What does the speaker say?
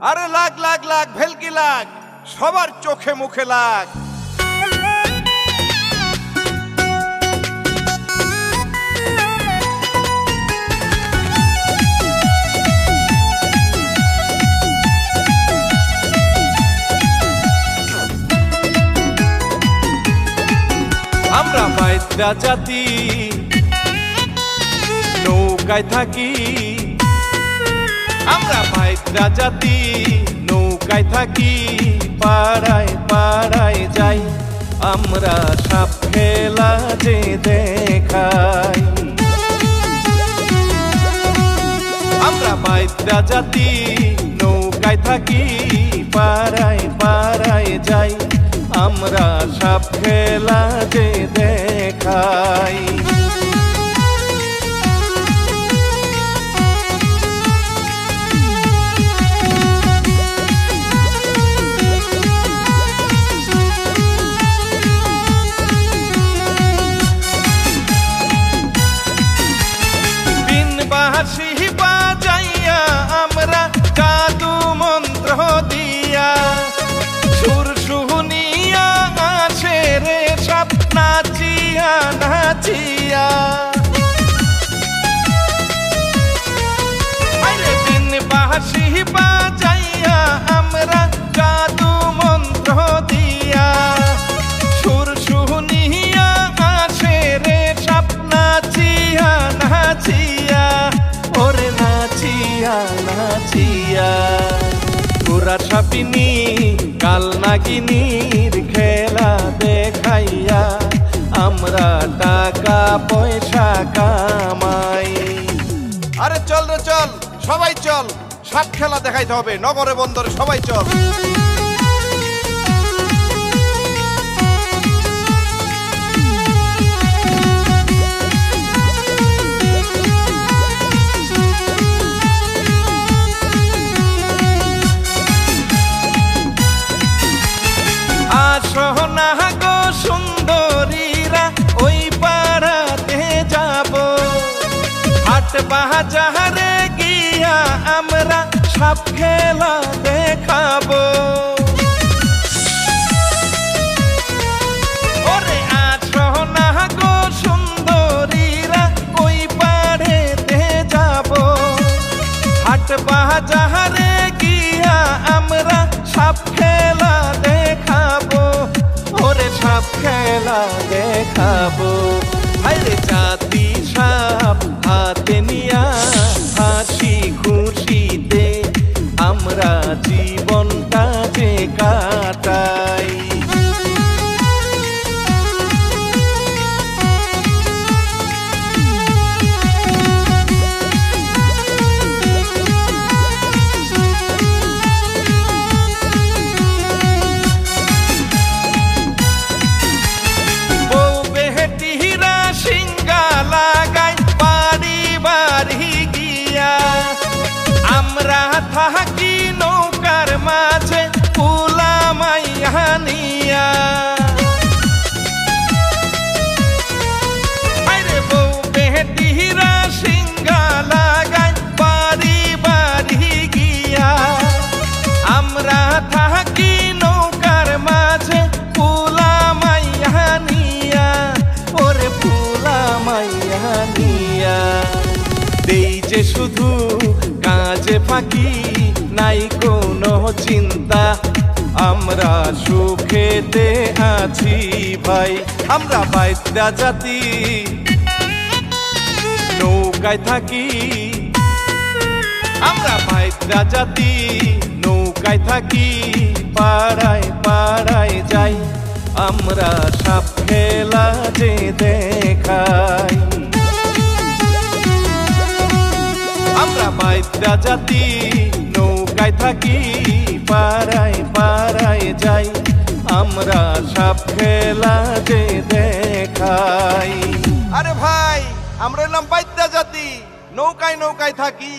আরে লাগ লাগ লাগ ভেলকি লাগ, সবার চোখে মুখে লাগ। আমরা মাইত্রা জাতি নৌকায় থাকি, আমরা মাইত্রা জাতি নৌকায় থাকি, পাড়ায় পাড়ায় যাই আমরা সাপ খেলা যে দেখাই। আমরা মাইত্রা জাতি নৌকায় থাকি, পাড়ায় পাড়ায় যাই আমরা সাপ খেলা যে দেখাই। বাঁশি বাজাইয়া আমরা জাদু মন্ত্র দিয়া, সুর শুনিয়া আসে রে সাপ নাচিয়া নাচিয়া। দিন বাঁশি বাজাইয়া আমরা জাদু মন্ত্র দিয়া, সুর শুনিয়া আসে রে সাপ নাচিয়া নাচিয়া। ওরে নাচিয়া নাচিয়া পুরা সাপিনী কাল নাগিনীর খেলা দেখাইয়া আমরা টাকা পয়সা কামাই। আরে চল রে চল, সবাই চল, সাপ খেলা দেখাইতে হবে নগরে বন্দরে, সবাই চল। সোনা গো সুন্দরীরা ওই পাড়াতে যাব, হাট বাজারে গিয়া আমরা সাপ খেলা দেখাবো। ওরে সোনা গো সুন্দরীরা ওই পাড়েতে যাব, হাট বাজারে গিয়া আমরা সাপ খেলা দেখাবো। ওরে সাপ খেলা দেখাবো, আরে জাতি সাপ হাতে নিয়া হাসি খুশিতে আমরা জীবনটা যে কাটাই। আমরা থাকি নৌকার মাঝে পুলা মাইয়া নিয়া, আরে বউ বেটিরা সিঙ্গা লাগাই বাড়ি বাড়ি গিয়া। আমরা থাকি নৌকার মাঝে পুলা মাইয়া নিয়া, ওরে পুলা মাইয়া নিয়া। দেই যে শুধু কাজে ফাঁকি নাই কোনো চিন্তা, আমরা সুখেতে আছি ভাই। আমরা মাইত্রা জাতি নৌকায় থাকি, আমরা মাইত্রা জাতি নৌকায় থাকি, পাড়ায় পাড়ায় যাই আমরা সাপ খেলা যে দেখাই। আমরা মাইত্রা জাতি নৌকায় থাকি, পাড়ায় পাড়ায় যাই আমরা সাপ খেলা যে দেখাই। আরে ভাই, আমরা এলাম মাইত্রা জাতি নৌকায় নৌকায় থাকি।